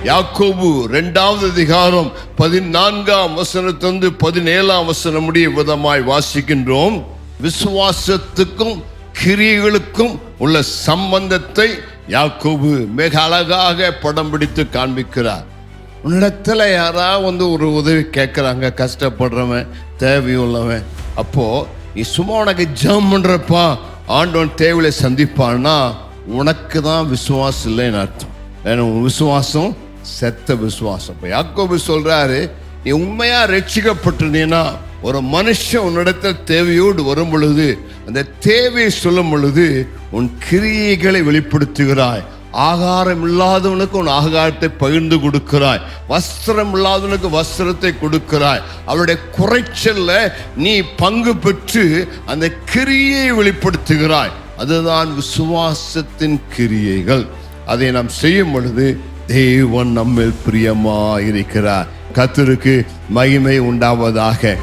யாக்கோபு 2வது அதிகாரம் 14ஆம் வசனத்திலிருந்து 17ஆம் வசனம் முடிய விதமாய் வாசிக்கின்றோம். விசுவாசத்துக்கும் கிரியைகளுக்கும் உள்ள சம்பந்தத்தை யாக்கோபு மிக அழகாக படம் பிடித்து காண்பிக்கிறார். உன்னிடத்துல யாராவது ஒரு உதவி கேட்குறாங்க, கஷ்டப்படுறவன், தேவையுள்ளவன், அப்போ நீ சும்மா உனக்கு ஜெபம் பண்றப்பா ஆண்டவன் தேவையை சந்திப்பான்னா உனக்கு தான் விசுவாசம் இல்லைன்னு அர்த்தம். ஏன்னா உன் விசுவாசம் செத்த விசுவாசம். இப்போ யாக்கோபு சொல்றாரு, நீ உண்மையா ரட்சிக்கப்பட்டிருந்தீன்னா ஒரு மனுஷன் உன்னிடத்தில் தேவையோடு வரும் பொழுது அந்த தேவையை சொல்லும் பொழுது உன் கிரியைகளை வெளிப்படுத்துகிறாய். ஆகாரம் இல்லாதவனுக்கு உன் ஆகாரத்தை பகிர்ந்து கொடுக்கிறாய். வஸ்திரம் இல்லாதவனுக்கு வஸ்திரத்தை கொடுக்கிறாய். அவருடைய குறைச்சல்ல நீ பங்கு பெற்று அந்த கிரியை வெளிப்படுத்துகிறாய். அதுதான் விசுவாசத்தின் கிரியைகள். அதை நாம் செய்யும் பொழுது தேவன் நம்மில் பிரியமாயிருக்கிறார். கர்த்தருக்கு மகிமை உண்டாவதாக.